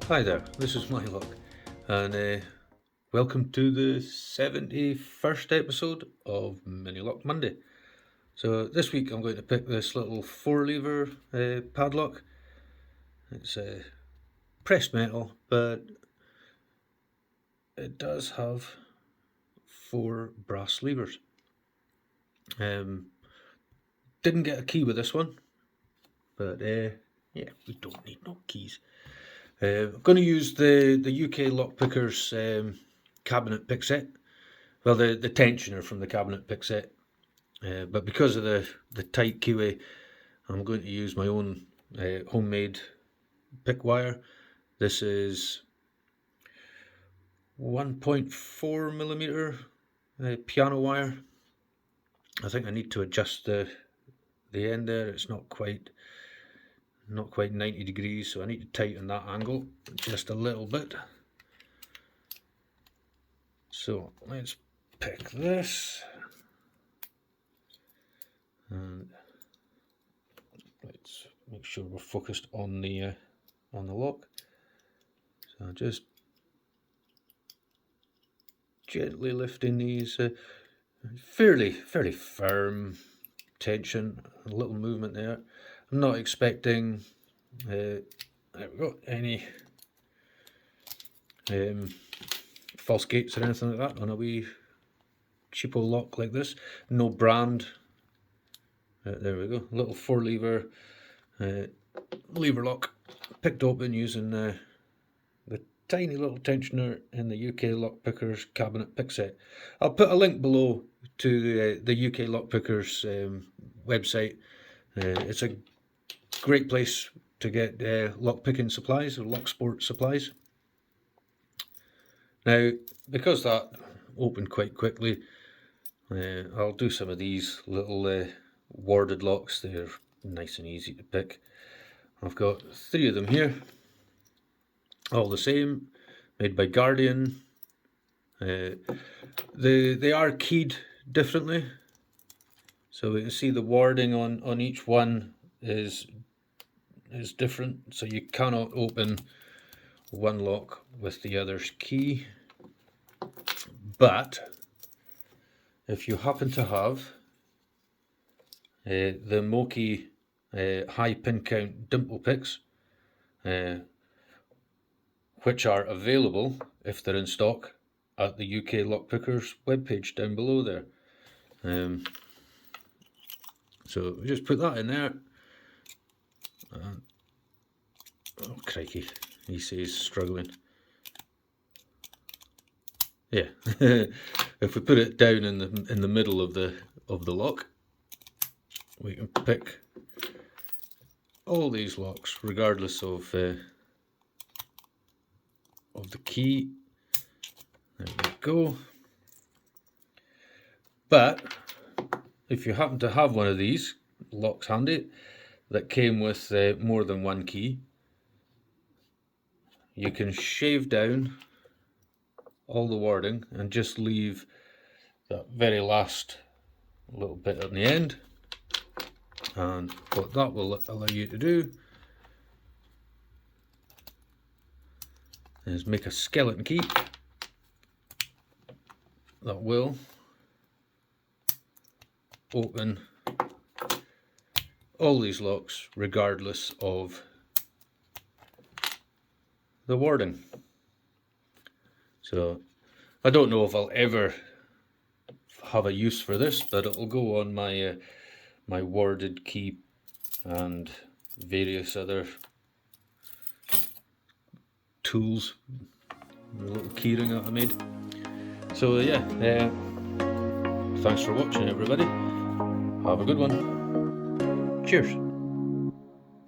Hi there, this is Minilock, and welcome to the 71st episode of Minilock Monday. So this week I'm going to pick this little 4-lever padlock. It's pressed metal, but it does have 4 brass levers. Didn't get a key with this one, but yeah, we don't need no keys. I'm going to use the UKlockpickers cabinet pick set. Well, the tensioner from the cabinet pick set. But because of the tight keyway, I'm going to use my own homemade pick wire. This is 1.4 millimeter piano wire. I think I need to adjust the end there. It's not quite 90 degrees, so I need to tighten that angle just a little bit. So let's pick this, and let's make sure we're focused on the lock. So just gently lifting these, fairly firm tension, a little movement there. I'm not expecting there we go, any false gates or anything like that on a wee cheapo lock like this. No brand. There we go, little 4-lever lever lock, picked open using the tiny little tensioner in the UKlockpickers cabinet pick set. I'll put a link below to the UKlockpickers website. It's a great place to get lock picking supplies or lock sport supplies. Now, because that opened quite quickly, I'll do some of these little warded locks. They're nice and easy to pick. I've got 3 of them here, all the same, made by Guardian. They are keyed differently, so we can see the warding on each one is different, so you cannot open one lock with the other's key. But if you happen to have the Moki high pin count dimple picks, which are available if they're in stock at the UKlockpickers webpage down below there. So we just put that in there. Oh crikey, he says struggling. Yeah, if we put it down in the middle of the lock, we can pick all these locks regardless of the key. There we go. But if you happen to have one of these locks handy that came with more than one key, you can shave down all the warding and just leave that very last little bit on the end. And what that will allow you to do is make a skeleton key that will open all these locks regardless of the warding. So I don't know if I'll ever have a use for this, but it'll go on my my warded key and various other tools, the little keyring that I made. So yeah, thanks for watching everybody. Have a good one. Cheers.